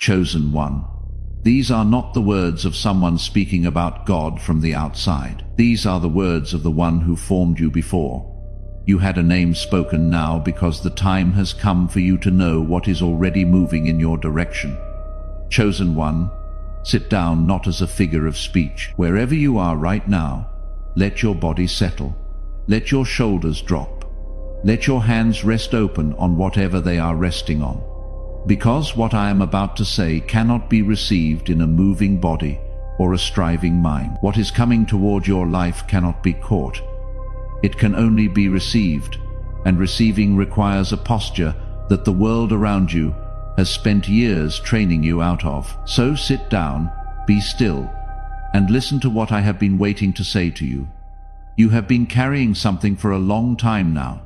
Chosen one. These are not the words of someone speaking about God from the outside. These are the words of the one who formed you before. You had a name spoken now because the time has come for you to know what is already moving in your direction. Chosen one, sit down not as a figure of speech. Wherever you are right now, let your body settle. Let your shoulders drop. Let your hands rest open on whatever they are resting on. Because what I am about to say cannot be received in a moving body or a striving mind. What is coming toward your life cannot be caught. It can only be received, and receiving requires a posture that the world around you has spent years training you out of. So sit down, be still, and listen to what I have been waiting to say to you. You have been carrying something for a long time now.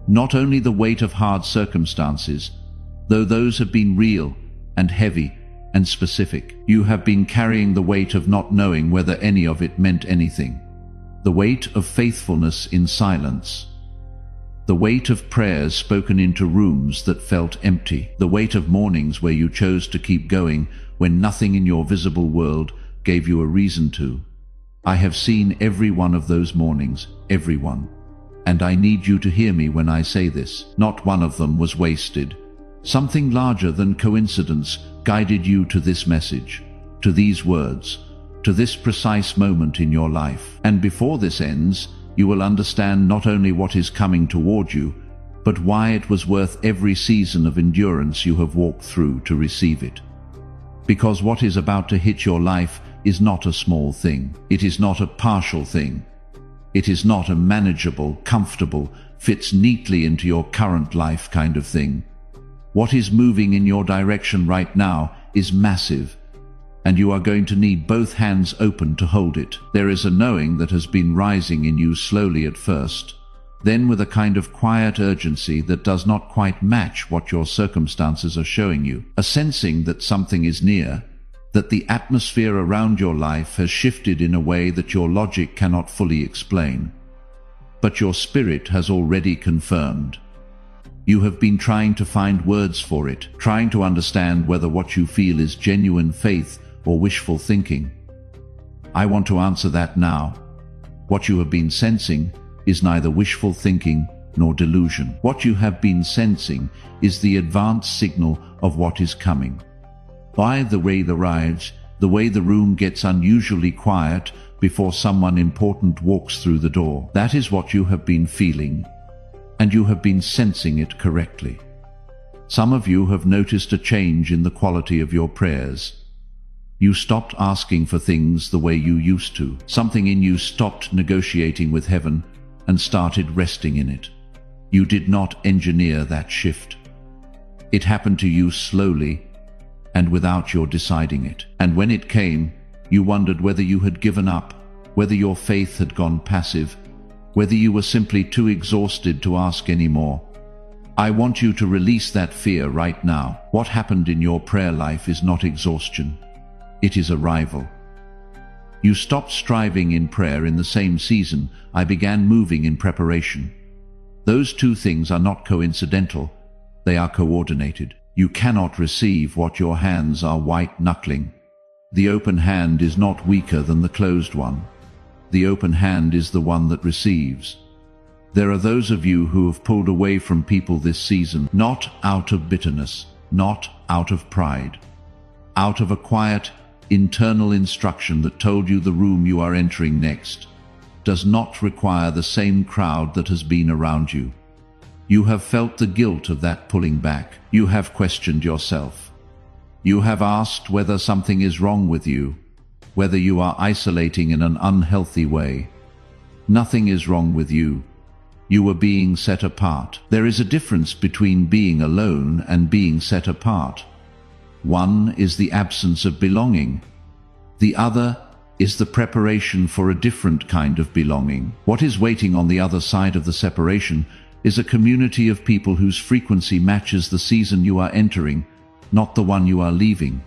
Not only the weight of hard circumstances, though those have been real and heavy and specific. You have been carrying the weight of not knowing whether any of it meant anything. The weight of faithfulness in silence. The weight of prayers spoken into rooms that felt empty. The weight of mornings where you chose to keep going when nothing in your visible world gave you a reason to. I have seen every one of those mornings, every one. And I need you to hear me when I say this. Not one of them was wasted. Something larger than coincidence guided you to this message, to these words, to this precise moment in your life. And before this ends, you will understand not only what is coming toward you, but why it was worth every season of endurance you have walked through to receive it. Because what is about to hit your life is not a small thing. It is not a partial thing. It is not a manageable, comfortable, fits neatly into your current life kind of thing. What is moving in your direction right now is massive, and you are going to need both hands open to hold it. There is a knowing that has been rising in you slowly at first, then with a kind of quiet urgency that does not quite match what your circumstances are showing you. A sensing that something is near, that the atmosphere around your life has shifted in a way that your logic cannot fully explain. But your spirit has already confirmed. You have been trying to find words for it, trying to understand whether what you feel is genuine faith or wishful thinking. I want to answer that now. What you have been sensing is neither wishful thinking nor delusion. What you have been sensing is the advanced signal of what is coming. By the way arrives, the way the room gets unusually quiet before someone important walks through the door. That is what you have been feeling, and you have been sensing it correctly. Some of you have noticed a change in the quality of your prayers. You stopped asking for things the way you used to. Something in you stopped negotiating with heaven and started resting in it. You did not engineer that shift. It happened to you slowly and without your deciding it. And when it came, you wondered whether you had given up, whether your faith had gone passive, whether you were simply too exhausted to ask anymore. I want you to release that fear right now. What happened in your prayer life is not exhaustion. It is arrival. You stopped striving in prayer in the same season I began moving in preparation. Those two things are not coincidental. They are coordinated. You cannot receive what your hands are white-knuckling. The open hand is not weaker than the closed one. The open hand is the one that receives. There are those of you who have pulled away from people this season, not out of bitterness, not out of pride, out of a quiet, internal instruction that told you the room you are entering next does not require the same crowd that has been around you. You have felt the guilt of that pulling back. You have questioned yourself. You have asked whether something is wrong with you, whether you are isolating in an unhealthy way. Nothing is wrong with you. You are being set apart. There is a difference between being alone and being set apart. One is the absence of belonging. The other is the preparation for a different kind of belonging. What is waiting on the other side of the separation is a community of people whose frequency matches the season you are entering, not the one you are leaving.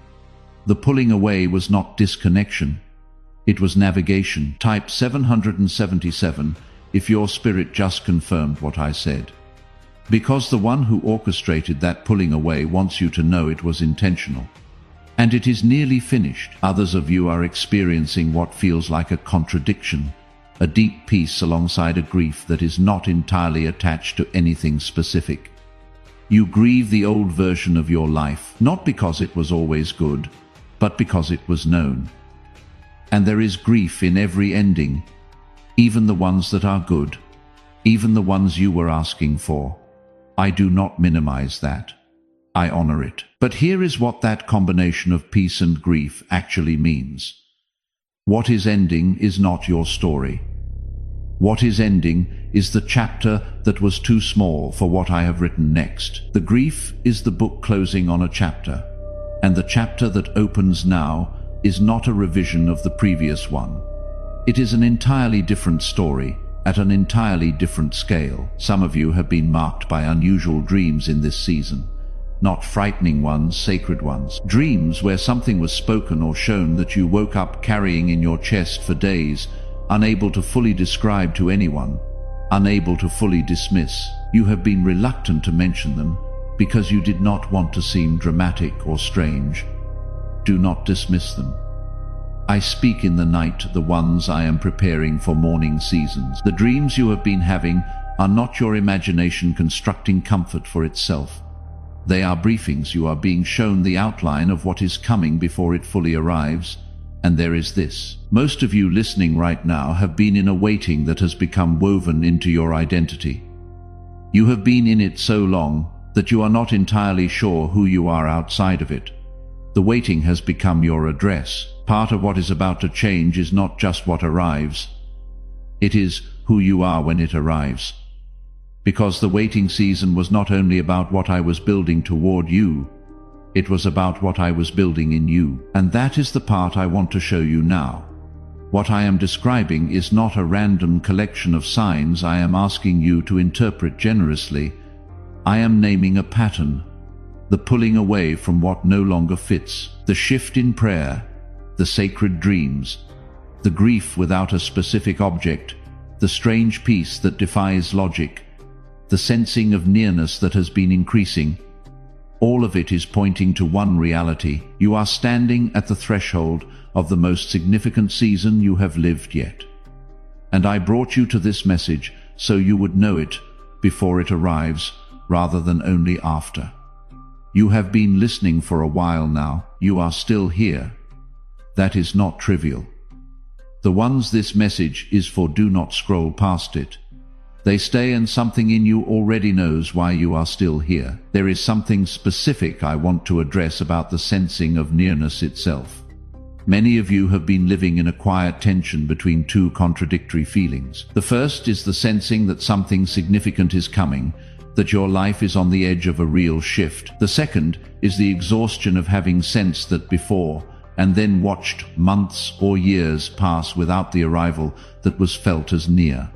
The pulling away was not disconnection. It was navigation. Type 777 if your spirit just confirmed what I said. Because the one who orchestrated that pulling away wants you to know it was intentional. and it is nearly finished. Others of you are experiencing what feels like a contradiction, a deep peace alongside a grief that is not entirely attached to anything specific. You grieve the old version of your life, not because it was always good, but because it was known. And there is grief in every ending, even the ones that are good, even the ones you were asking for. I do not minimize that. I honor it. But here is what that combination of peace and grief actually means. What is ending is not your story. What is ending is the chapter that was too small for what I have written next. The grief is the book closing on a chapter, and the chapter that opens now is not a revision of the previous one. It is an entirely different story, at an entirely different scale. Some of you have been marked by unusual dreams in this season. Not frightening ones, sacred ones. Dreams where something was spoken or shown that you woke up carrying in your chest for days, unable to fully describe to anyone, unable to fully dismiss. You have been reluctant to mention them because you did not want to seem dramatic or strange. Do not dismiss them. I speak in the night, the ones I am preparing for morning seasons. The dreams you have been having are not your imagination constructing comfort for itself. They are briefings. You are being shown the outline of what is coming before it fully arrives. And there is this. Most of you listening right now have been in a waiting that has become woven into your identity. You have been in it so long that you are not entirely sure who you are outside of it. The waiting has become your address. Part of what is about to change is not just what arrives. It is who you are when it arrives. Because the waiting season was not only about what I was building toward you, it was about what I was building in you. And that is the part I want to show you now. What I am describing is not a random collection of signs I am asking you to interpret generously. I am naming a pattern. The pulling away from what no longer fits, the shift in prayer, the sacred dreams, the grief without a specific object, the strange peace that defies logic, the sensing of nearness that has been increasing. All of it is pointing to one reality. You are standing at the threshold of the most significant season you have lived yet. And I brought you to this message so you would know it before it arrives, rather than only after. You have been listening for a while now. You are still here. That is not trivial. The ones this message is for do not scroll past it. They stay, and something in you already knows why you are still here. There is something specific I want to address about the sensing of nearness itself. Many of you have been living in a quiet tension between two contradictory feelings. The first is the sensing that something significant is coming, that your life is on the edge of a real shift. The second is the exhaustion of having sensed that before, and then watched months or years pass without the arrival that was felt as near.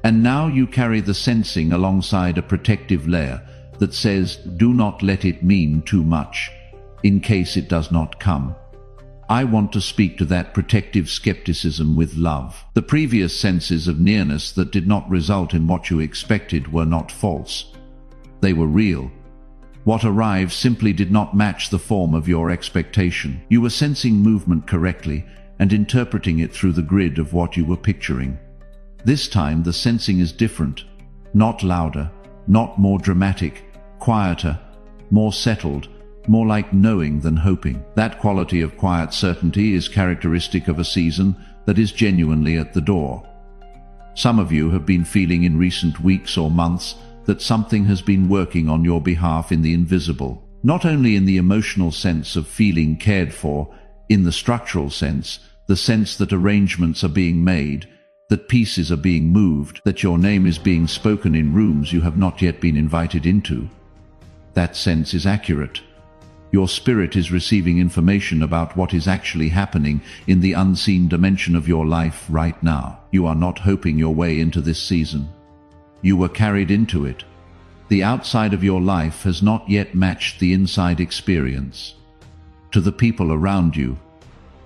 And now you carry the sensing alongside a protective layer that says, do not let it mean too much, in case it does not come. I want to speak to that protective skepticism with love. The previous senses of nearness that did not result in what you expected were not false. They were real. What arrived simply did not match the form of your expectation. You were sensing movement correctly and interpreting it through the grid of what you were picturing. This time the sensing is different, not louder, not more dramatic, quieter, more settled, more like knowing than hoping. That quality of quiet certainty is characteristic of a season that is genuinely at the door. Some of you have been feeling in recent weeks or months that something has been working on your behalf in the invisible, not only in the emotional sense of feeling cared for, in the structural sense, the sense that arrangements are being made, that pieces are being moved, that your name is being spoken in rooms you have not yet been invited into. That sense is accurate. Your spirit is receiving information about what is actually happening in the unseen dimension of your life right now. You are not hoping your way into this season. You were carried into it. The outside of your life has not yet matched the inside experience. To the people around you,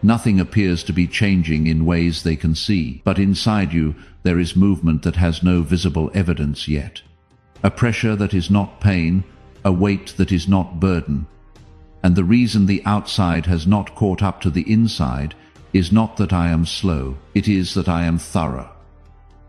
nothing appears to be changing in ways they can see, but inside you there is movement that has no visible evidence yet. A pressure that is not pain, a weight that is not burden. And the reason the outside has not caught up to the inside is not that I am slow, it is that I am thorough.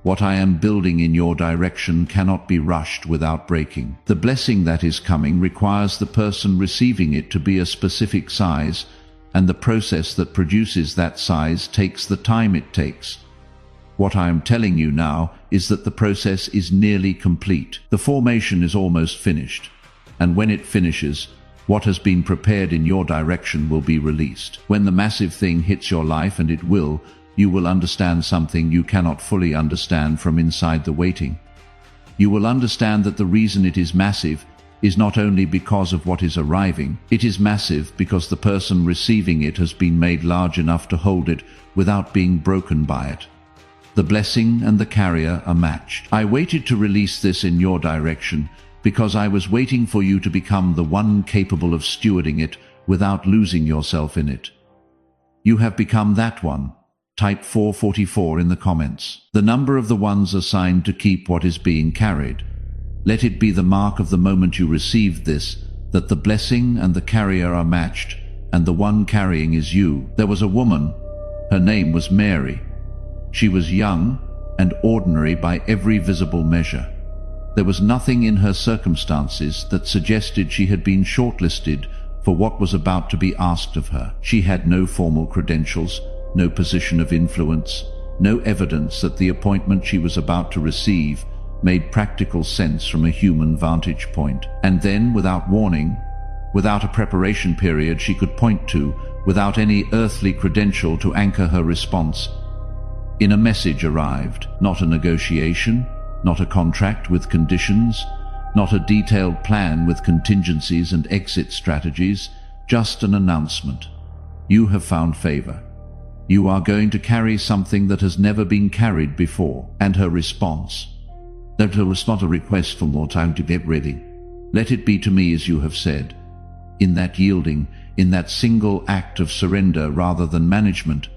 What I am building in your direction cannot be rushed without breaking. The blessing that is coming requires the person receiving it to be a specific size, and the process that produces that size takes the time it takes. What I am telling you now is that the process is nearly complete. The formation is almost finished, and when it finishes, what has been prepared in your direction will be released. When the massive thing hits your life, and it will, you will understand something you cannot fully understand from inside the waiting. You will understand that the reason it is massive is not only because of what is arriving, it is massive because the person receiving it has been made large enough to hold it without being broken by it. The blessing and the carrier are matched. I waited to release this in your direction because I was waiting for you to become the one capable of stewarding it without losing yourself in it. You have become that one. Type 444 in the comments. The number of the ones assigned to keep what is being carried. Let it be the mark of the moment you received this, that the blessing and the carrier are matched, and the one carrying is you. There was a woman. Her name was Mary. She was young and ordinary by every visible measure. There was nothing in her circumstances that suggested she had been shortlisted for what was about to be asked of her. She had no formal credentials, no position of influence, no evidence that the appointment she was about to receive made practical sense from a human vantage point. And then, without warning, without a preparation period she could point to, without any earthly credential to anchor her response, a message arrived. Not a negotiation, not a contract with conditions, not a detailed plan with contingencies and exit strategies, just an announcement. You have found favor. You are going to carry something that has never been carried before. And her response: that it was not a request for more time to get ready. Let it be to me as you have said. In that yielding, in that single act of surrender rather than management,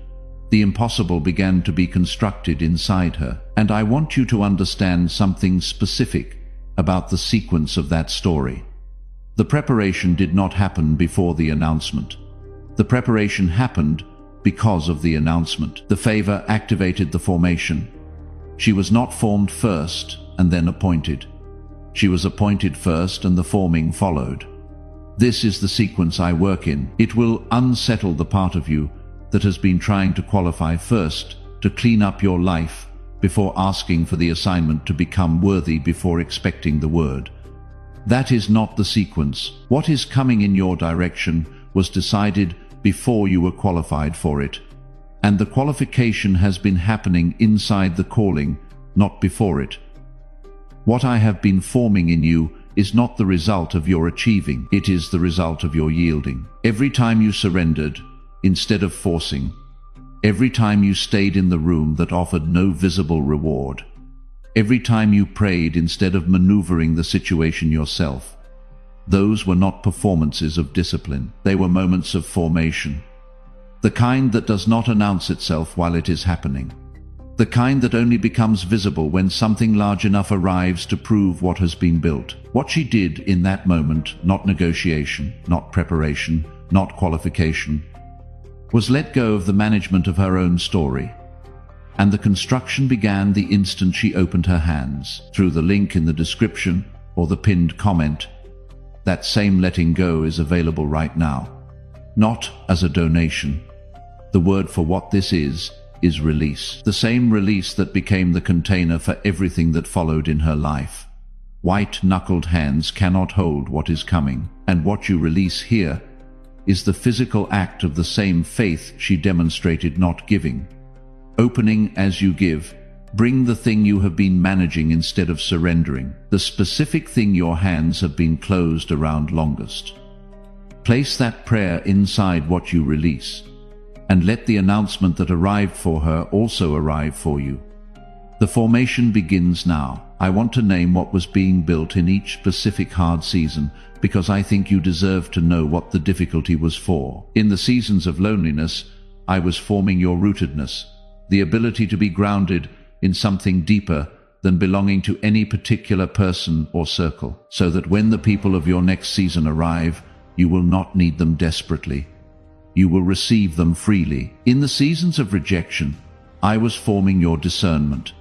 the impossible began to be constructed inside her. And I want you to understand something specific about the sequence of that story. The preparation did not happen before the announcement. The preparation happened because of the announcement. The favor activated the formation. She was not formed first and then appointed. She was appointed first and the forming followed. This is the sequence I work in. It will unsettle the part of you that has been trying to qualify first, to clean up your life before asking for the assignment, to become worthy before expecting the word. That is not the sequence. What is coming in your direction was decided before you were qualified for it. And the qualification has been happening inside the calling, not before it. What I have been forming in you is not the result of your achieving, it is the result of your yielding. Every time you surrendered, instead of forcing, every time you stayed in the room that offered no visible reward, every time you prayed instead of maneuvering the situation yourself, those were not performances of discipline, they were moments of formation. The kind that does not announce itself while it is happening. The kind that only becomes visible when something large enough arrives to prove what has been built. What she did in that moment, not negotiation, not preparation, not qualification, was let go of the management of her own story. And the construction began the instant she opened her hands. Through the link in the description or the pinned comment, that same letting go is available right now. Not as a donation. The word for what this is release. The same release that became the container for everything that followed in her life. White-knuckled hands cannot hold what is coming, and what you release here is the physical act of the same faith she demonstrated not giving. Opening as you give, bring the thing you have been managing instead of surrendering, the specific thing your hands have been closed around longest. Place that prayer inside what you release, and let the announcement that arrived for her also arrive for you. The formation begins now. I want to name what was being built in each specific hard season, because I think you deserve to know what the difficulty was for. In the seasons of loneliness, I was forming your rootedness, the ability to be grounded in something deeper than belonging to any particular person or circle, so that when the people of your next season arrive, You will not need them desperately. You will receive them freely. In the seasons of rejection, I was forming your discernment,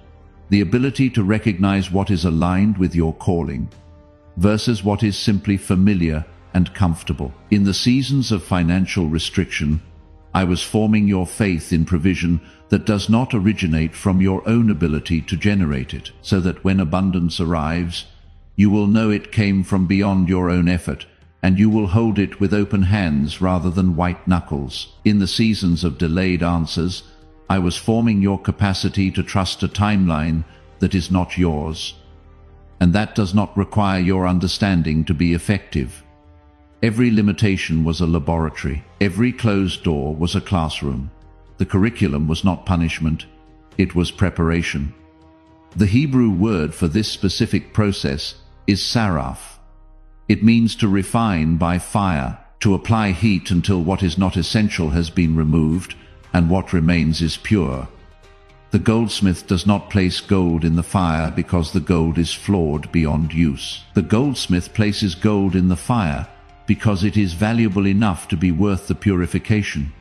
the ability to recognize what is aligned with your calling versus what is simply familiar and comfortable. In the seasons of financial restriction, I was forming your faith in provision that does not originate from your own ability to generate it, so that when abundance arrives, you will know it came from beyond your own effort, and you will hold it with open hands rather than white knuckles. In the seasons of delayed answers, I was forming your capacity to trust a timeline that is not yours, and that does not require your understanding to be effective. Every limitation was a laboratory. Every closed door was a classroom. The curriculum was not punishment, it was preparation. The Hebrew word for this specific process is saraf. It means to refine by fire, to apply heat until what is not essential has been removed, and what remains is pure. The goldsmith does not place gold in the fire because the gold is flawed beyond use. The goldsmith places gold in the fire because it is valuable enough to be worth the purification.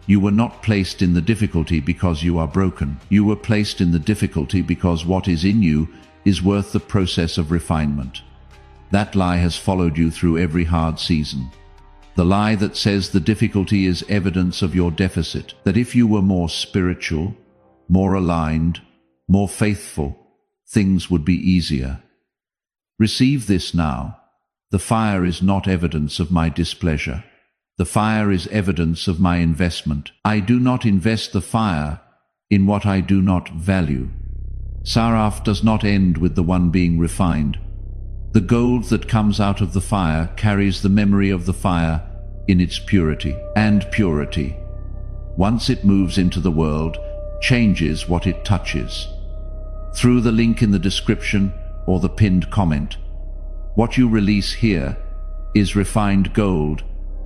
You were not placed in the difficulty because you are broken. You were placed in the difficulty because what is in you is worth the process of refinement. That lie has followed you through every hard season. The lie that says the difficulty is evidence of your deficit, that if you were more spiritual, more aligned, more faithful, things would be easier. Receive this now. The fire is not evidence of my displeasure. The fire is evidence of my investment. I do not invest the fire in what I do not value. Saraf does not end with the one being refined. The gold that comes out of the fire carries the memory of the fire in its purity. And purity, once it moves into the world, changes what it touches. Through the link in the description or the pinned comment, what you release here is refined gold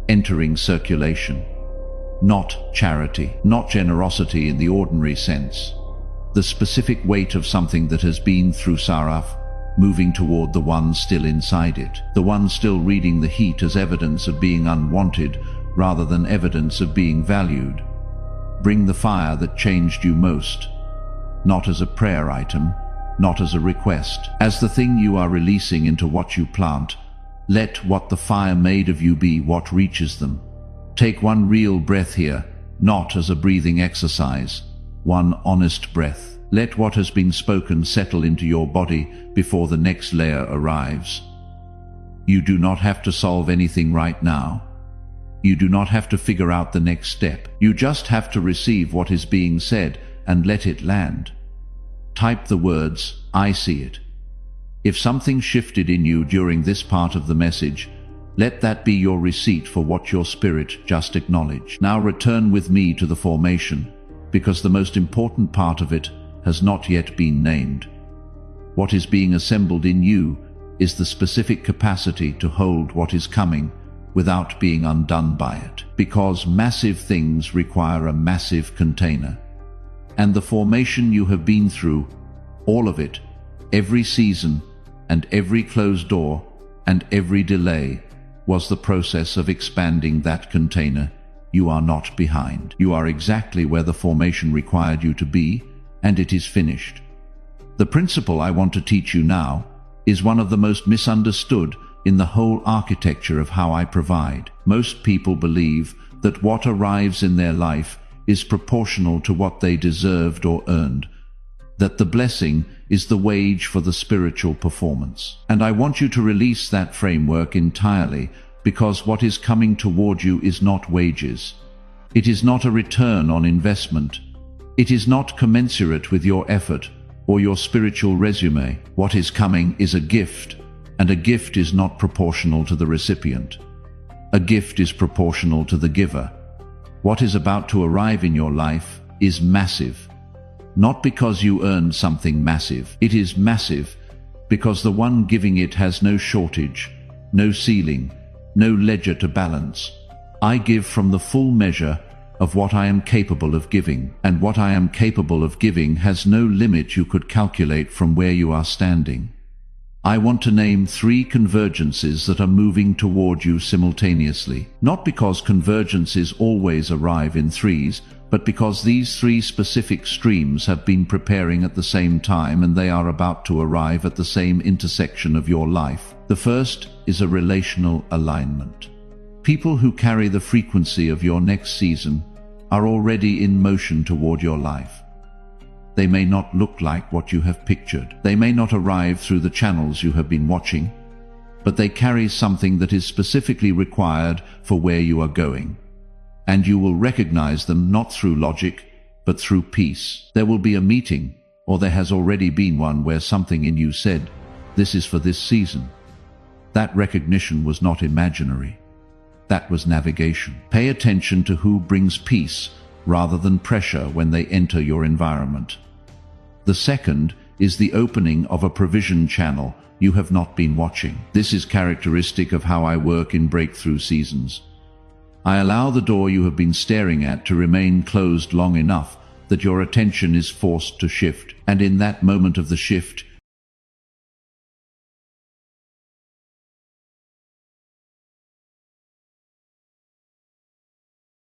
entering circulation. Not charity, not generosity in the ordinary sense. The specific weight of something that has been through saraf, moving toward the one still inside it, the one still reading the heat as evidence of being unwanted rather than evidence of being valued. Bring the fire that changed you most, not as a prayer item, not as a request. As the thing you are releasing into what you plant, let what the fire made of you be what reaches them. Take one real breath here, not as a breathing exercise, one honest breath. Let what has been spoken settle into your body before the next layer arrives. You do not have to solve anything right now. You do not have to figure out the next step. You just have to receive what is being said and let it land. Type the words, "I see it." If something shifted in you during this part of the message, let that be your receipt for what your spirit just acknowledged. Now return with me to the formation, because the most important part of it has not yet been named. What is being assembled in you is the specific capacity to hold what is coming without being undone by it, because massive things require a massive container. And the formation you have been through, all of it, every season and every closed door and every delay, was the process of expanding that container. You are not behind. You are exactly where the formation required you to be, and it is finished. The principle I want to teach you now is one of the most misunderstood in the whole architecture of how I provide. Most people believe that what arrives in their life is proportional to what they deserved or earned, that the blessing is the wage for the spiritual performance. And I want you to release that framework entirely, because what is coming toward you is not wages. It is not a return on investment. It is not commensurate with your effort or your spiritual resume. What is coming is a gift, and a gift is not proportional to the recipient. A gift is proportional to the giver. What is about to arrive in your life is massive. Not because you earned something massive. It is massive because the one giving it has no shortage, no ceiling, no ledger to balance. I give from the full measure of what I am capable of giving, and what I am capable of giving has no limit you could calculate from where you are standing. I want to name 3 convergences that are moving toward you simultaneously. Not because convergences always arrive in threes, but because these 3 specific streams have been preparing at the same time and they are about to arrive at the same intersection of your life. The first is a relational alignment. People who carry the frequency of your next season are already in motion toward your life. They may not look like what you have pictured. They may not arrive through the channels you have been watching, but they carry something that is specifically required for where you are going. And you will recognize them not through logic, but through peace. There will be a meeting, or there has already been one, where something in you said, "This is for this season." That recognition was not imaginary. That was navigation. Pay attention to who brings peace rather than pressure when they enter your environment. The second is the opening of a provision channel you have not been watching. This is characteristic of how I work in breakthrough seasons. I allow the door you have been staring at to remain closed long enough that your attention is forced to shift, and in that moment of the shift,